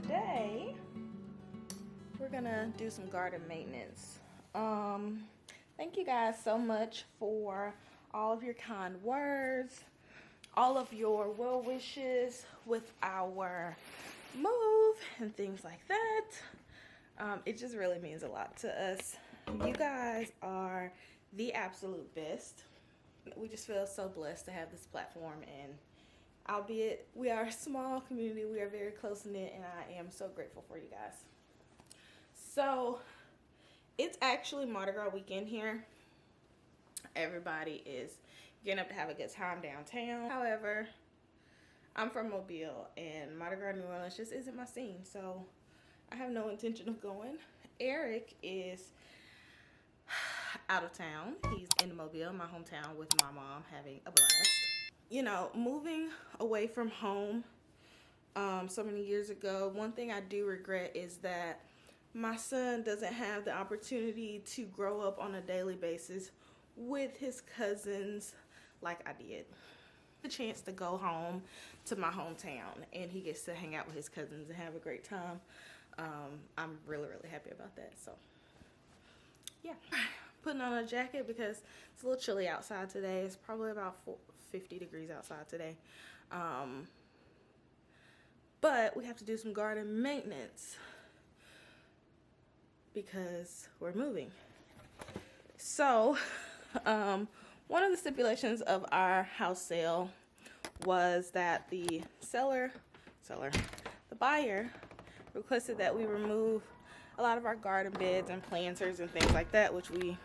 today we're gonna do some garden maintenance. Thank you guys so much for all of your kind words, all of your well wishes with our move and things like that. It just really means a lot to us. You guys are the absolute best. We just feel so blessed to have this platform, and albeit we are a small community, we are very close-knit, and I am so grateful for you guys. So it's actually Mardi Gras weekend here. Everybody is getting up to have a good time downtown. However, I'm from Mobile, and Mardi Gras New Orleans just isn't my scene, so I have no intention of going. Eric is out of town. He's in Mobile, my hometown, with my mom, having a blast. You know, moving away from home so many years ago, one thing I do regret is that my son doesn't have the opportunity to grow up on a daily basis with his cousins like I did. The chance to go home to my hometown, and he gets to hang out with his cousins and have a great time. I'm really happy about that. So yeah, putting on a jacket because it's a little chilly outside today. It's probably about 50 degrees outside today. But we have to do some garden maintenance because we're moving. So one of the stipulations of our house sale was that the buyer requested that we remove a lot of our garden beds and planters and things like that, which we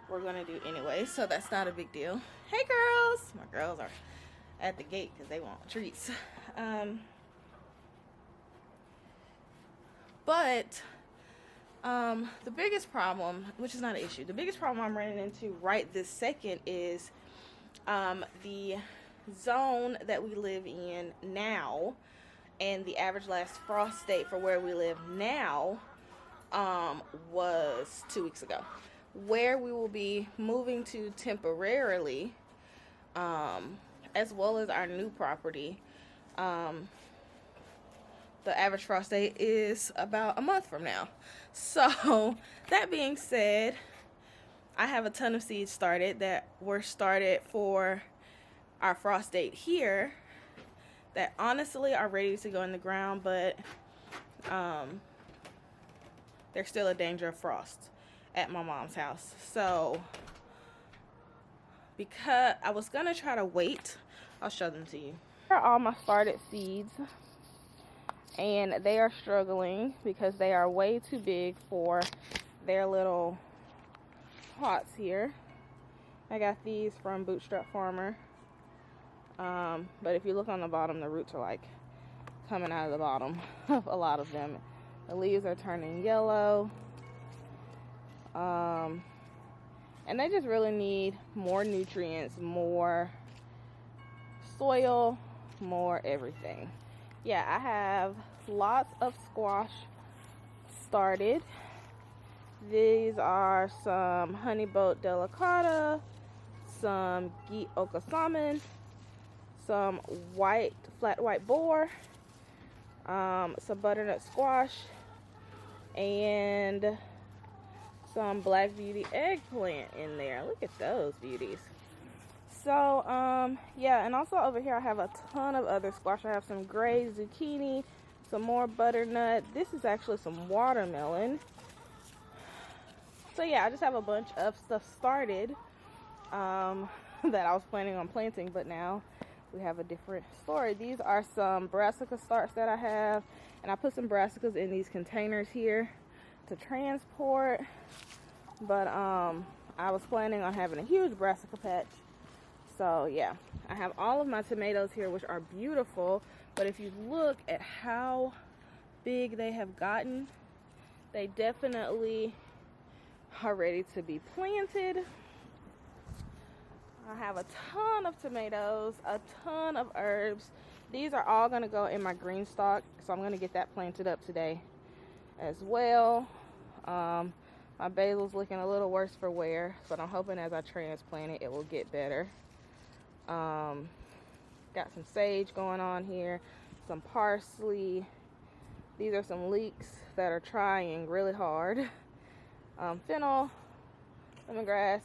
were going to do anyway, so that's not a big deal. Hey girls! My girls are at the gate because they want treats. But the biggest problem, which is not an issue, the biggest problem I'm running into right this second is the zone that we live in now, and the average last frost date for where we live now was 2 weeks ago. Where we will be moving to temporarily, as well as our new property, the average frost date is about a month from now. So that being said, I have a ton of seeds started that were started for our frost date here that honestly are ready to go in the ground, but there's still a danger of frost at my mom's house. So because I was gonna try to wait, I'll show them to you. Here are all my started seeds, and they are struggling because they are way too big for their little pots here. I got these from Bootstrap Farmer, but if you look on the bottom, the roots are like coming out of the bottom of a lot of them. The leaves are turning yellow, and they just really need more nutrients, more soil, more everything. Yeah, I have lots of squash started. These are some honey boat delicata, some ghee oka salmon, some flat white boar, some butternut squash, and some black beauty eggplant in there. Look at those beauties. So yeah, and also over here I have a ton of other squash. I have some gray zucchini, some more butternut. This is actually some watermelon. So yeah, I just have a bunch of stuff started that I was planning on planting, but now we have a different story. These are some brassica starts that I have, and I put some brassicas in these containers here to transport, but I was planning on having a huge brassica patch. So yeah, I have all of my tomatoes here, which are beautiful, but if you look at how big they have gotten, they definitely are ready to be planted. I have a ton of tomatoes, a ton of herbs. These are all going to go in my green stock, so I'm going to get that planted up today as well. My basil's looking a little worse for wear, but I'm hoping as I transplant it, it will get better. Got some sage going on here, some parsley, These are some leeks that are trying really hard. Fennel, lemongrass.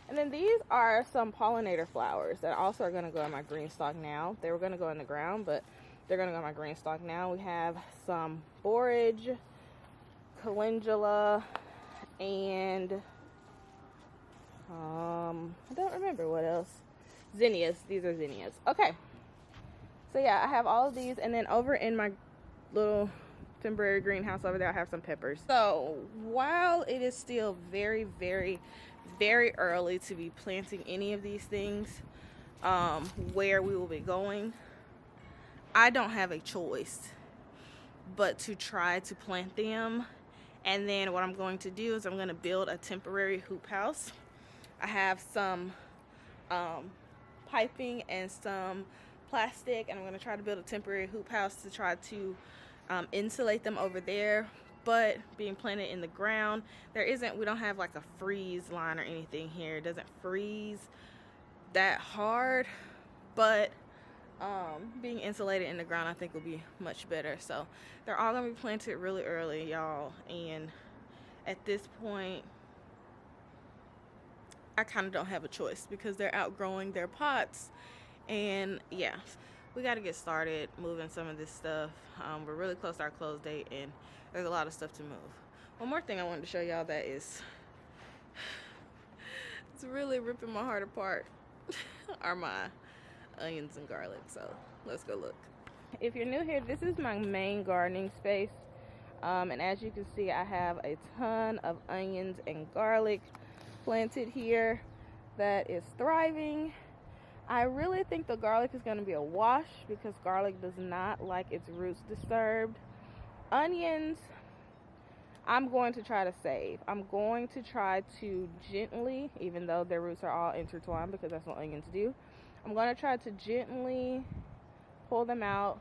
And then these are some pollinator flowers that also are going to go in my green stock now. They were going to go in the ground, but they're going to go in my green stock now. We have some borage, calendula, and I don't remember what else. Zinnias. These are zinnias. Okay. So yeah, I have all of these, and then over in my little temporary greenhouse over there, I have some peppers. So while it is still very, very, very early to be planting any of these things, where we will be going, I don't have a choice but to try to plant them. And then what I'm going to do is I'm going to build a temporary hoop house. I have some piping and some plastic, and I'm going to try to build a temporary hoop house to try to insulate them over there. But being planted in the ground, we don't have like a freeze line or anything here. It doesn't freeze that hard, but being insulated in the ground I think will be much better. So they're all gonna be planted really early, y'all, and at this point I kind of don't have a choice because they're outgrowing their pots. And yeah, we got to get started moving some of this stuff. We're really close to our close date, and there's a lot of stuff to move. One more thing I wanted to show y'all that is it's really ripping my heart apart are my onions and garlic. So let's go look. If you're new here, this is my main gardening space, and as you can see, I have a ton of onions and garlic planted here that is thriving. I really think the garlic is going to be a wash because garlic does not like its roots disturbed. Onions, I'm going to try to save. I'm going to try to gently, even though their roots are all intertwined because that's what onions do, I'm going to try to gently pull them out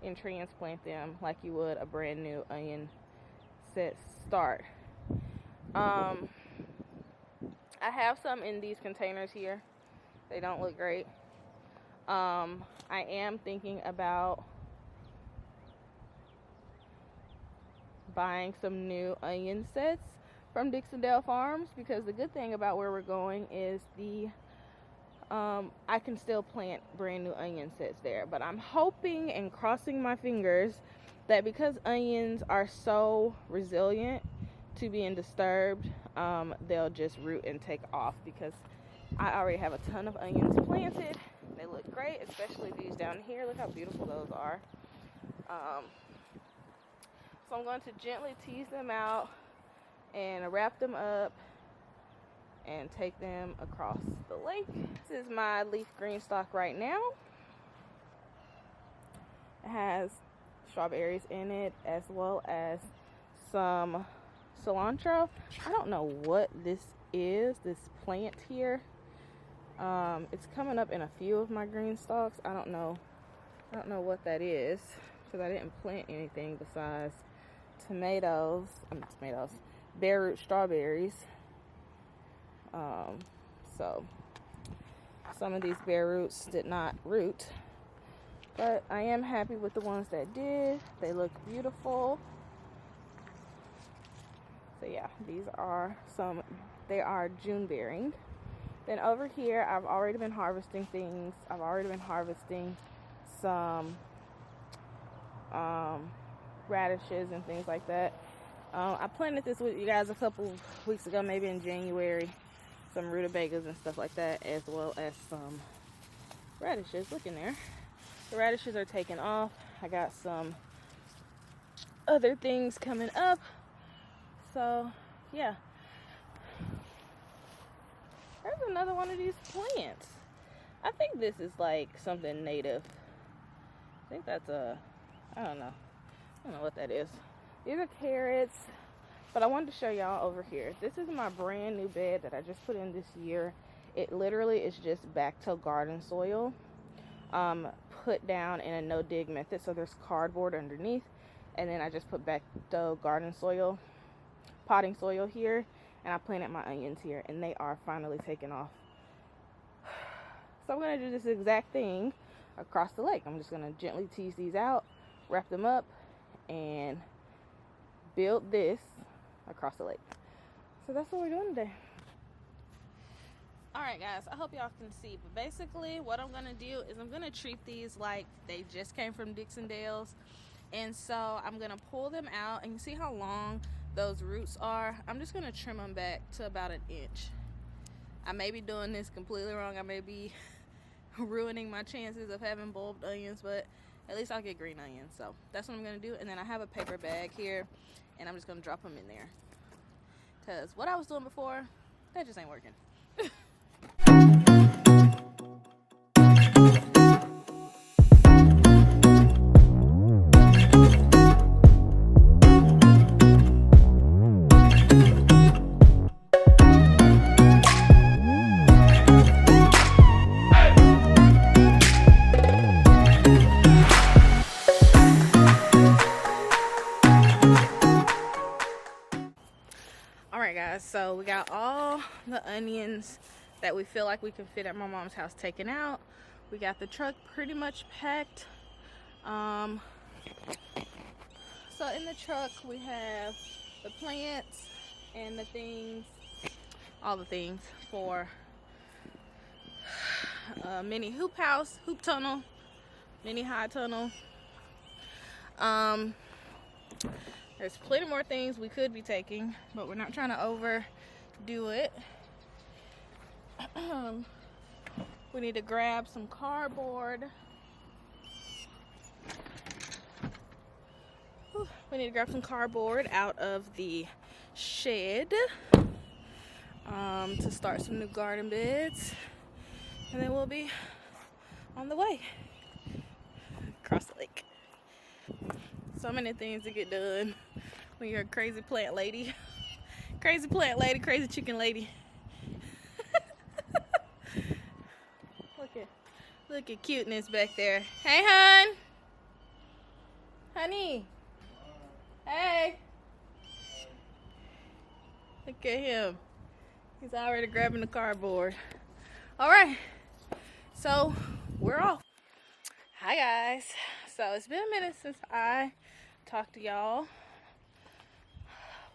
and transplant them like you would a brand new onion set start. I have some in these containers here. They don't look great. I am thinking about buying some new onion sets from Dixondale Farms because the good thing about where we're going is I can still plant brand new onion sets there. But I'm hoping and crossing my fingers that because onions are so resilient to being disturbed, they'll just root and take off because I already have a ton of onions planted. They look great, especially these down here. Look how beautiful those are. So I'm going to gently tease them out and wrap them up and take them across the lake. This is my leaf green stock right now. It has strawberries in it as well as some cilantro. I don't know what this is, this plant here. It's coming up in a few of my green stalks. I don't know what that is because I didn't plant anything besides bare root strawberries. So some of these bare roots did not root, but I am happy with the ones that did. They look beautiful. So yeah, they are June bearing. Then over here, I've already been harvesting things. I've already been harvesting some radishes and things like that. I planted this with you guys a couple weeks ago, maybe in January. Some rutabagas and stuff like that, as well as some radishes. Look in there. The radishes are taking off. I got some other things coming up. So, yeah. There's another one of these plants. I think this is like something native. I think that's I don't know what that is. These are carrots, but I wanted to show y'all over here. This is my brand new bed that I just put in this year. It literally is just back-till garden soil, put down in a no-dig method. So there's cardboard underneath, and then I just put back-till garden soil, potting soil here, and I planted my onions here, and they are finally taking off. So I'm going to do this exact thing across the lake. I'm just going to gently tease these out, wrap them up, and build this across the lake. So that's what we're doing today. Alright guys, I hope y'all can see, but basically what I'm gonna do is I'm gonna treat these like they just came from Dixondale's. And so I'm gonna pull them out, and you see how long those roots are. I'm just gonna trim them back to about 1 inch. I may be doing this completely wrong. I may be ruining my chances of having bulbed onions, but at least I'll get green onions. So that's what I'm gonna do. And then I have a paper bag here, and I'm just gonna drop them in there, because what I was doing before, that just ain't working. Alright guys, so we got all the onions that we feel like we can fit at my mom's house taken out. We got the truck pretty much packed. So in the truck we have the plants and the things, all the things for mini hoop house, hoop tunnel, mini high tunnel. There's plenty more things we could be taking, but we're not trying to overdo it. We need to grab some cardboard. We need to grab some cardboard out of the shed to start some new garden beds, and then we'll be on the way across the lake. So many things to get done when you're a crazy plant lady. Crazy plant lady, crazy chicken lady. Look at cuteness back there. Hey, hon. Honey. Hey. Look at him. He's already grabbing the cardboard. All right. So we're off. Hi, guys. So it's been a minute since I talked to y'all.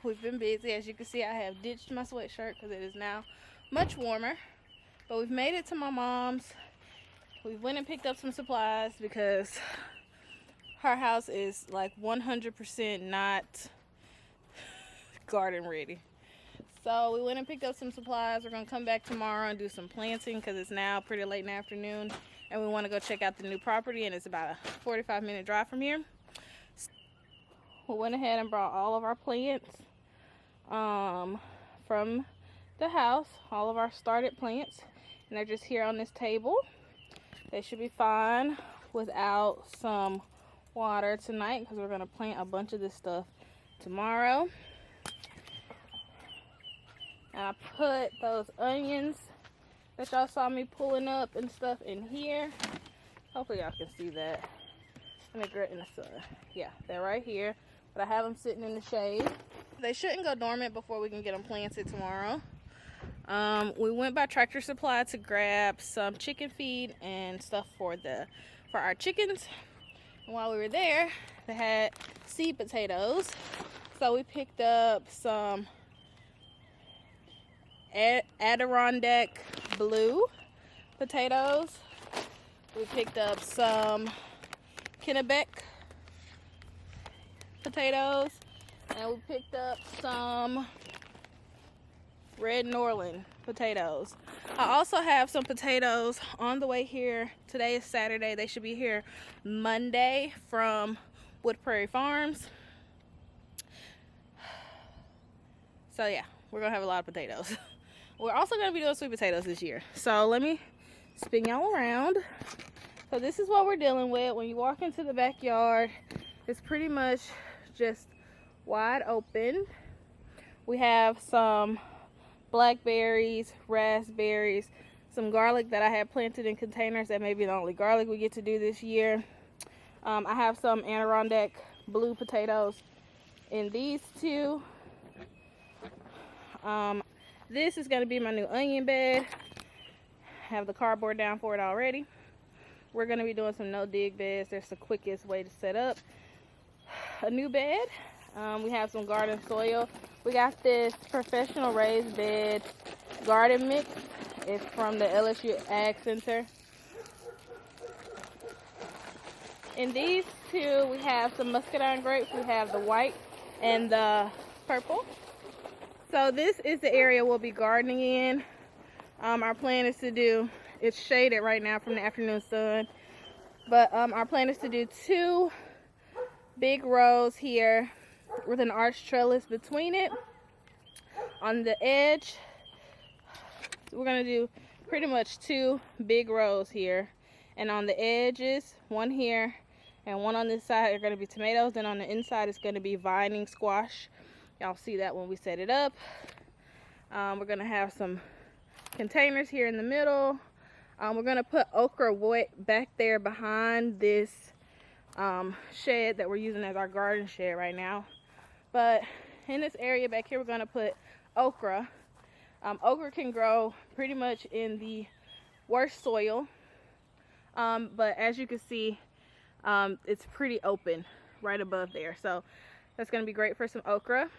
We've been busy. As you can see, I have ditched my sweatshirt because it is now much warmer. But we've made it to my mom's. We went and picked up some supplies because her house is like 100% not garden ready. So we went and picked up some supplies. We're going to come back tomorrow and do some planting because it's now pretty late in the afternoon. And we want to go check out the new property, and it's about a 45-minute drive from here. We went ahead and brought all of our plants from the house, all of our started plants, and they're just here on this table. They should be fine without some water tonight because we're going to plant a bunch of this stuff tomorrow. And I put those onions that y'all saw me pulling up and stuff in here. Hopefully y'all can see that. Let me grab in the sun. Yeah, they're right here. But I have them sitting in the shade. They shouldn't go dormant before we can get them planted tomorrow. We went by Tractor Supply to grab some chicken feed and stuff for our chickens. And while we were there, they had seed potatoes. So we picked up some Adirondack blue potatoes. We picked up some Kennebec potatoes, and we picked up some Red Norland potatoes. I also have some potatoes on the way here. Today is Saturday. They should be here Monday from Wood Prairie Farms. So yeah, we're gonna have a lot of potatoes. We're also gonna be doing sweet potatoes this year. So let me spin y'all around. So this is what we're dealing with. When you walk into the backyard, it's pretty much just wide open. We have some blackberries, raspberries, some garlic that I had planted in containers. That may be the only garlic we get to do this year. I have some Adirondack blue potatoes in these two. This is going to be my new onion bed. I have the cardboard down for it already. We're going to be doing some no dig beds. That's the quickest way to set up. a new bed. We have some garden soil. We got this professional raised bed garden mix. It's from the LSU Ag Center. In these two, we have some muscadine grapes. We have the white and the purple. So this is the area we'll be gardening in. Our plan is to do, it's shaded right now from the afternoon sun, but our plan is to do 2 big rows here with an arched trellis between it. On the edge, we're going to do pretty much 2 big rows here, and on the edges, 1 here and 1 on this side are going to be tomatoes, and on the inside is going to be vining squash. Y'all see that when we set it up. We're going to have some containers here in the middle. We're going to put okra back there behind this shed that we're using as our garden shed right now. But in this area back here, we're going to put okra. Okra can grow pretty much in the worst soil, but as you can see, it's pretty open right above there, so that's going to be great for some okra.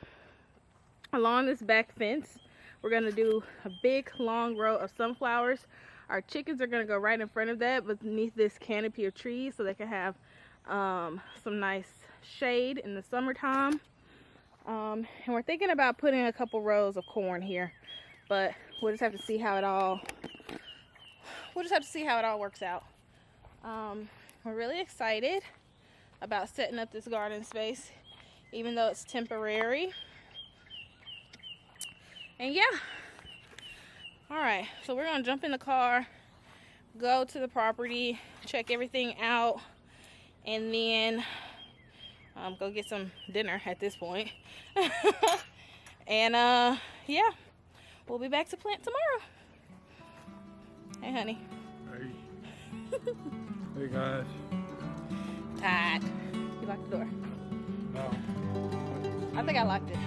Along this back fence, we're going to do a big long row of sunflowers. Our chickens are going to go right in front of that beneath this canopy of trees so they can have some nice shade in the summertime. And we're thinking about putting a couple rows of corn here, but we'll just have to see how it all works out. We're really excited about setting up this garden space, even though it's temporary. And yeah, all right, so we're gonna jump in the car, go to the property, check everything out, and then go get some dinner at this point. And yeah, we'll be back to plant tomorrow. Hey honey. Hey. Hey guys. Tired. You locked the door? No. I think I locked it.